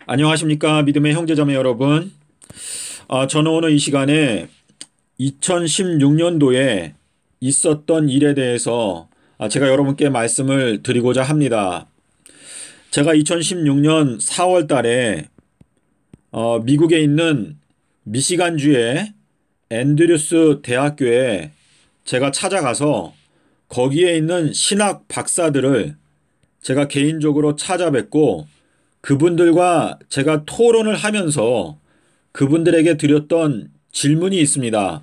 안녕하십니까 믿음의 형제자매 여러분. 저는 오늘 이 시간에 2016년도에 있었던 일에 대해서 제가 여러분께 말씀을 드리고자 합니다. 제가 2016년 4월 달에 미국에 있는 미시간주의 앤드류스 대학교에 제가 찾아가서 거기에 있는 신학 박사들을 제가 개인적으로 찾아뵙고 그분들과 제가 토론을 하면서 그분들에게 드렸던 질문이 있습니다.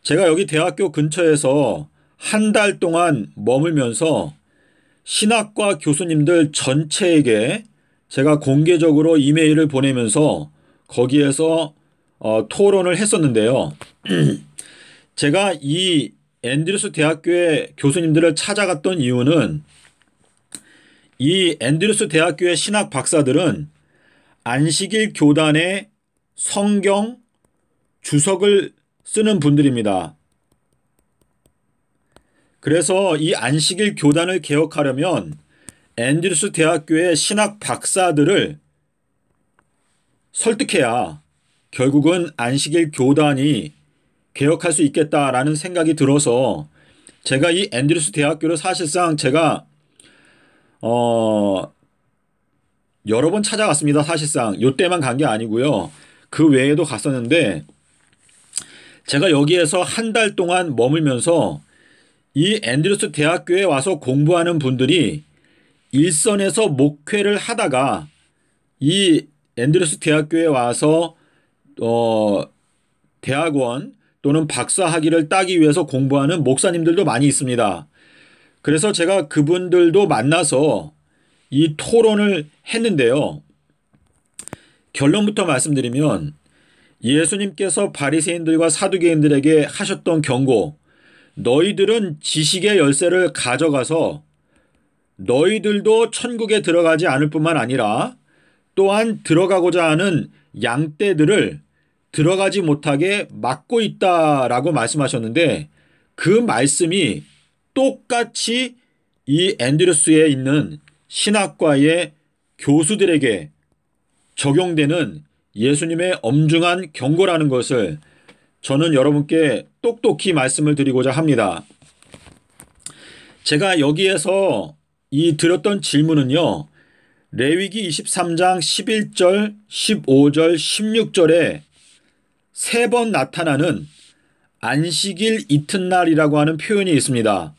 제가 여기 대학교 근처에서 한 달 동안 머물면서 신학과 교수님들 전체에게 제가 공개적으로 이메일을 보내면서 거기에서 토론을 했었는데요. 제가 이 앤드류스 대학교의 교수님들을 찾아갔던 이유는 이 앤드류스 대학교의 신학 박사들은 안식일 교단의 성경 주석을 쓰는 분들입니다. 그래서 이 안식일 교단을 개혁하려면 앤드류스 대학교의 신학 박사들을 설득해야 결국은 안식일 교단이 개혁할 수 있겠다라는 생각이 들어서 제가 이 앤드류스 대학교를 사실상 제가 여러 번 찾아갔습니다. 사실상 요때만 간 게 아니고요. 그 외에도 갔었는데 제가 여기에서 한 달 동안 머물면서 이 앤드류스 대학교에 와서 공부하는 분들이 일선에서 목회를 하다가 이 앤드류스 대학교에 와서 대학원 또는 박사학위를 따기 위해서 공부하는 목사님들도 많이 있습니다. 그래서 제가 그분들도 만나서 이 토론을 했는데요. 결론부터 말씀드리면 예수님께서 바리새인들과 사두개인들에게 하셨던 경고, 너희들은 지식의 열쇠를 가져가서 너희들도 천국에 들어가지 않을 뿐만 아니라 또한 들어가고자 하는 양떼들을 들어가지 못하게 막고 있다라고 말씀하셨는데 그 말씀이 똑같이 이 앤드류스에 있는 신학과의 교수들에게 적용되는 예수님의 엄중한 경고라는 것을 저는 여러분께 똑똑히 말씀을 드리고자 합니다. 제가 여기에서 이 드렸던 질문은요. 레위기 23장 11절, 15절, 16절에 세 번 나타나는 안식일 이튿날이라고 하는 표현이 있습니다.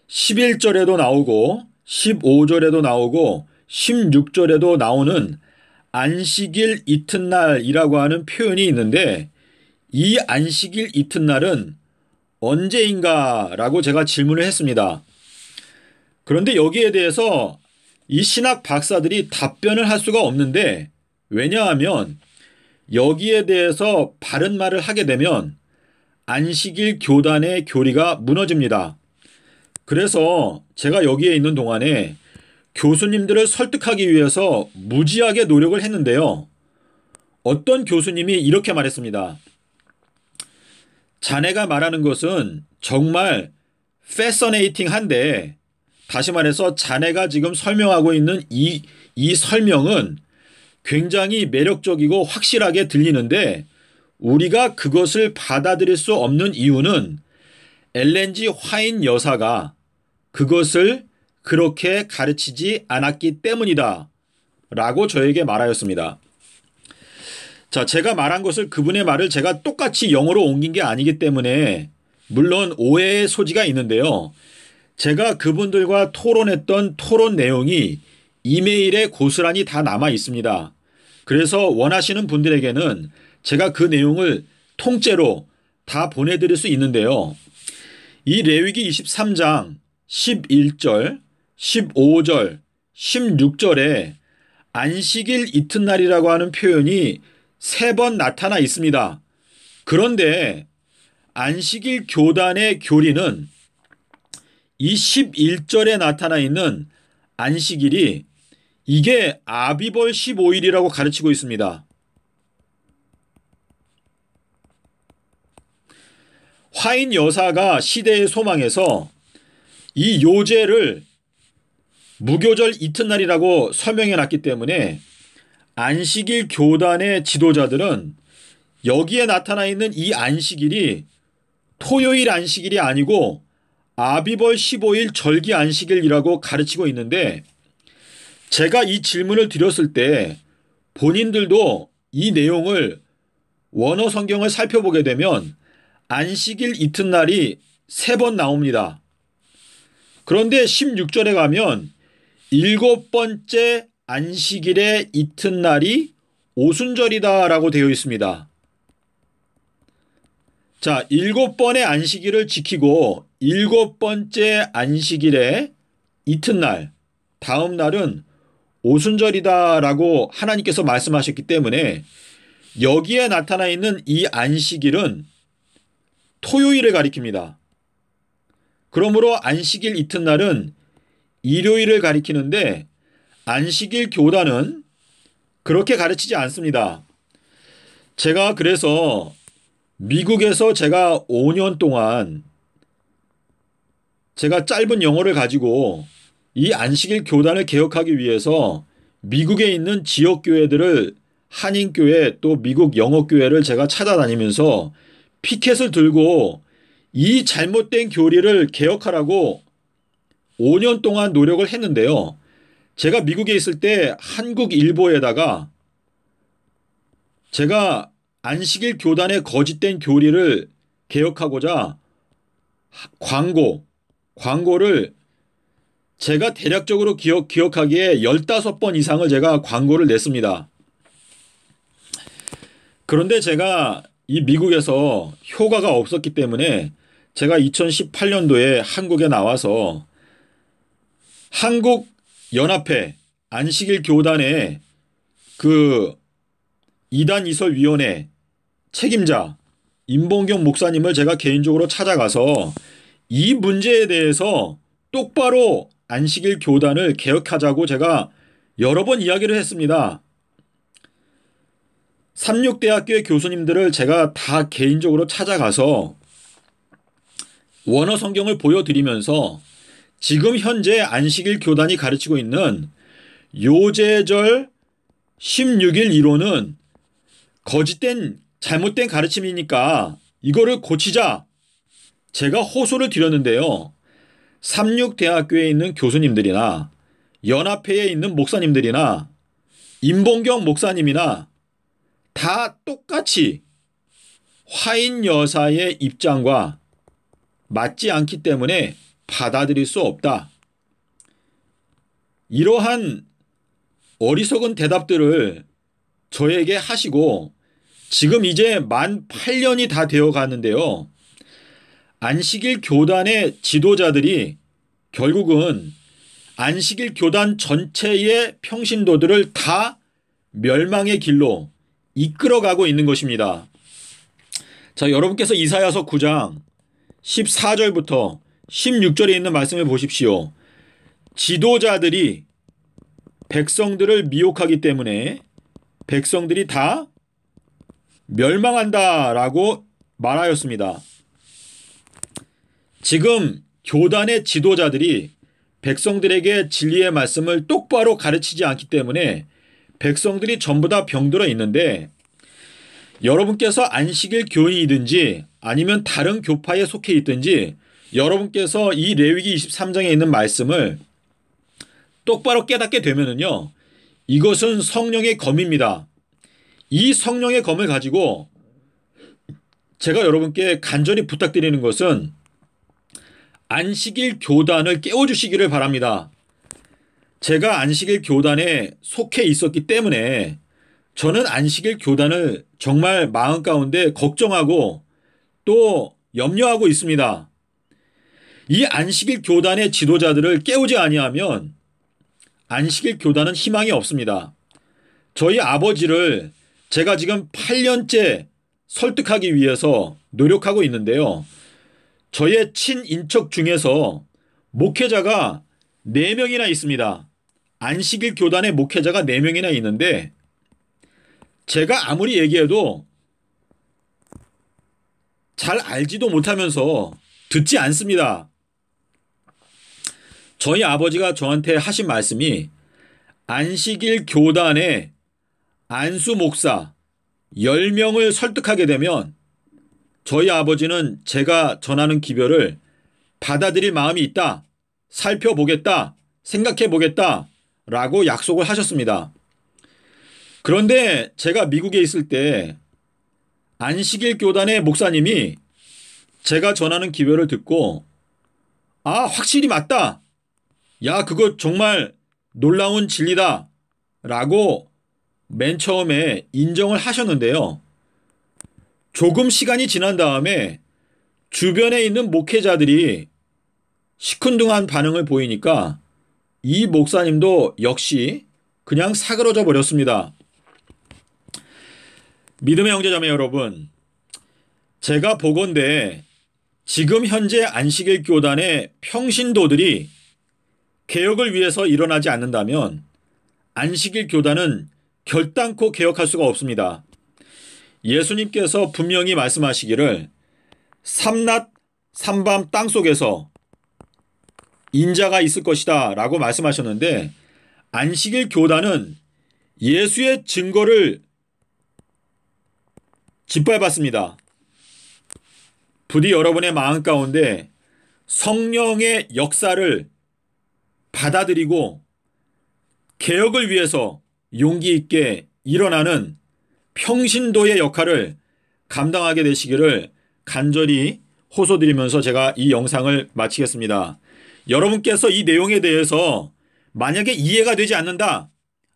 11절에도 나오고 15절에도 나오고 16절에도 나오는 안식일 이튿날이라고 하는 표현이 있는데 이 안식일 이튿날은 언제인가라고 제가 질문을 했습니다. 그런데 여기에 대해서 이 신학 박사들이 답변을 할 수가 없는데 왜냐하면 여기에 대해서 바른 말을 하게 되면 안식일 교단의 교리가 무너집니다. 그래서 제가 여기에 있는 동안에 교수님들을 설득하기 위해서 무지하게 노력을 했는데요. 어떤 교수님이 이렇게 말했습니다. 자네가 말하는 것은 정말 패셔네이팅한데 다시 말해서 자네가 지금 설명하고 있는 이 설명은 굉장히 매력적이고 확실하게 들리는데 우리가 그것을 받아들일 수 없는 이유는 엘렌지 화인 여사가 그것을 그렇게 가르치지 않았기 때문이다 라고 저에게 말하였습니다. 자, 제가 말한 것을 그분의 말을 제가 똑같이 영어로 옮긴 게 아니기 때문에 물론 오해의 소지가 있는데요. 제가 그분들과 토론했던 토론 내용이 이메일에 고스란히 다 남아 있습니다. 그래서 원하시는 분들에게는 제가 그 내용을 통째로 다 보내드릴 수 있는데요. 이 레위기 23장 11절, 15절, 16절에 안식일 이튿날이라고 하는 표현이 세 번 나타나 있습니다. 그런데 안식일 교단의 교리는 이 11절에 나타나 있는 안식일이 이게 아비벌 15일이라고 가르치고 있습니다. 화인 여사가 시대의 소망에서 이 요제를 무교절 이튿날이라고 설명해 놨기 때문에 안식일 교단의 지도자들은 여기에 나타나 있는 이 안식일이 토요일 안식일이 아니고 아비벌 15일 절기 안식일이라고 가르치고 있는데, 제가 이 질문을 드렸을 때 본인들도 이 내용을 원어 성경을 살펴보게 되면 안식일 이튿날이 3번 나옵니다. 그런데 16절에 가면 7번째 안식일의 이튿날이 오순절이다라고 되어 있습니다. 자, 7번의 안식일을 지키고 7번째 안식일의 이튿날, 다음 날은 오순절이다라고 하나님께서 말씀하셨기 때문에 여기에 나타나 있는 이 안식일은 토요일을 가리킵니다. 그러므로 안식일 이튿날은 일요일을 가리키는데, 안식일 교단은 그렇게 가르치지 않습니다. 제가 그래서 미국에서 제가 5년 동안 제가 짧은 영어를 가지고 이 안식일 교단을 개혁하기 위해서 미국에 있는 지역교회들을, 한인교회 또 미국 영어교회를 제가 찾아다니면서 피켓을 들고 이 잘못된 교리를 개혁하라고 5년 동안 노력을 했는데요. 제가 미국에 있을 때 한국일보에다가 제가 안식일 교단의 거짓된 교리를 개혁하고자 광고를 제가 대략적으로 기억하기에 15번 이상을 제가 광고를 냈습니다. 그런데 제가 이 미국에서 효과가 없었기 때문에 제가 2018년도에 한국에 나와서 한국연합회 안식일 교단의 그 이단 이설위원회 책임자 임봉경 목사님을 제가 개인적으로 찾아가서 이 문제에 대해서 똑바로 안식일 교단을 개혁하자고 제가 여러 번 이야기를 했습니다. 삼육대학교의 교수님들을 제가 다 개인적으로 찾아가서 원어 성경을 보여드리면서 지금 현재 안식일 교단이 가르치고 있는 요제절 16일 이론은 거짓된 잘못된 가르침이니까 이거를 고치자, 제가 호소를 드렸는데요. 삼육대학교에 있는 교수님들이나 연합회에 있는 목사님들이나 임봉경 목사님이나 다 똑같이 화인 여사의 입장과 맞지 않기 때문에 받아들일 수 없다, 이러한 어리석은 대답들을 저에게 하시고 지금 이제 만 8년이 다 되어 가는데요. 안식일 교단의 지도자들이 결국은 안식일 교단 전체의 평신도들을 다 멸망의 길로 이끌어가고 있는 것입니다. 자, 여러분께서 이사야서 9장 14절부터 16절에 있는 말씀을 보십시오. 지도자들이 백성들을 미혹하기 때문에 백성들이 다 멸망한다라고 말하였습니다. 지금 교단의 지도자들이 백성들에게 진리의 말씀을 똑바로 가르치지 않기 때문에 백성들이 전부 다 병들어 있는데, 여러분께서 안식일 교인이든지 아니면 다른 교파에 속해 있든지 여러분께서 이 레위기 23장에 있는 말씀을 똑바로 깨닫게 되면은요, 이것은 성령의 검입니다. 이 성령의 검을 가지고 제가 여러분께 간절히 부탁드리는 것은 안식일 교단을 깨워주시기를 바랍니다. 제가 안식일 교단에 속해 있었기 때문에 저는 안식일 교단을 정말 마음 가운데 걱정하고 또 염려하고 있습니다. 이 안식일 교단의 지도자들을 깨우지 아니하면 안식일 교단은 희망이 없습니다. 저희 아버지를 제가 지금 8년째 설득하기 위해서 노력하고 있는데요. 저의 친인척 중에서 목회자가 4명이나 있습니다. 안식일 교단의 목회자가 4명이나 있는데 제가 아무리 얘기해도 잘 알지도 못하면서 듣지 않습니다. 저희 아버지가 저한테 하신 말씀이 안식일 교단의 안수 목사 10명을 설득하게 되면 저희 아버지는 제가 전하는 기별을 받아들일 마음이 있다, 살펴보겠다, 생각해보겠다 라고 약속을 하셨습니다. 그런데 제가 미국에 있을 때 안식일 교단의 목사님이 제가 전하는 기별을 듣고 아, 확실히 맞다. 야, 그거 정말 놀라운 진리다 라고 맨 처음에 인정을 하셨는데요. 조금 시간이 지난 다음에 주변에 있는 목회자들이 시큰둥한 반응을 보이니까 이 목사님도 역시 그냥 사그러져 버렸습니다. 믿음의 형제자매 여러분, 제가 보건대 지금 현재 안식일 교단의 평신도들이 개혁을 위해서 일어나지 않는다면 안식일 교단은 결단코 개혁할 수가 없습니다. 예수님께서 분명히 말씀하시기를 삼낮 삼밤 땅속에서 인자가 있을 것이다 라고 말씀하셨는데 안식일 교단은 예수의 증거를 짓밟았습니다. 부디 여러분의 마음 가운데 성령의 역사를 받아들이고 개혁을 위해서 용기 있게 일어나는 평신도의 역할을 감당하게 되시기를 간절히 호소드리면서 제가 이 영상을 마치겠습니다. 여러분께서 이 내용에 대해서 만약에 이해가 되지 않는다,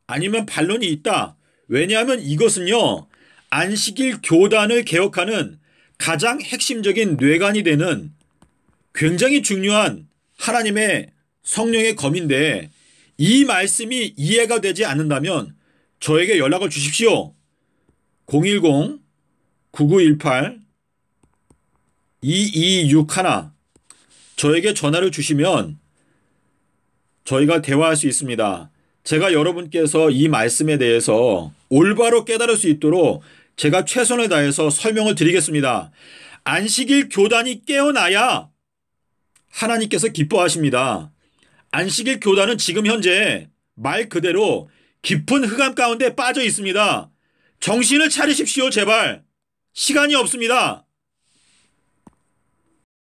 아니면 반론이 있다. 왜냐하면 이것은요, 안식일 교단을 개혁하는 가장 핵심적인 뇌관이 되는 굉장히 중요한 하나님의 성령의 검인데 이 말씀이 이해가 되지 않는다면 저에게 연락을 주십시오. 010-9918-2261 저에게 전화를 주시면 저희가 대화할 수 있습니다. 제가 여러분께서 이 말씀에 대해서 올바로 깨달을 수 있도록 제가 최선을 다해서 설명을 드리겠습니다. 안식일 교단이 깨어나야 하나님께서 기뻐하십니다. 안식일 교단은 지금 현재 말 그대로 깊은 흑암 가운데 빠져 있습니다. 정신을 차리십시오, 제발. 시간이 없습니다.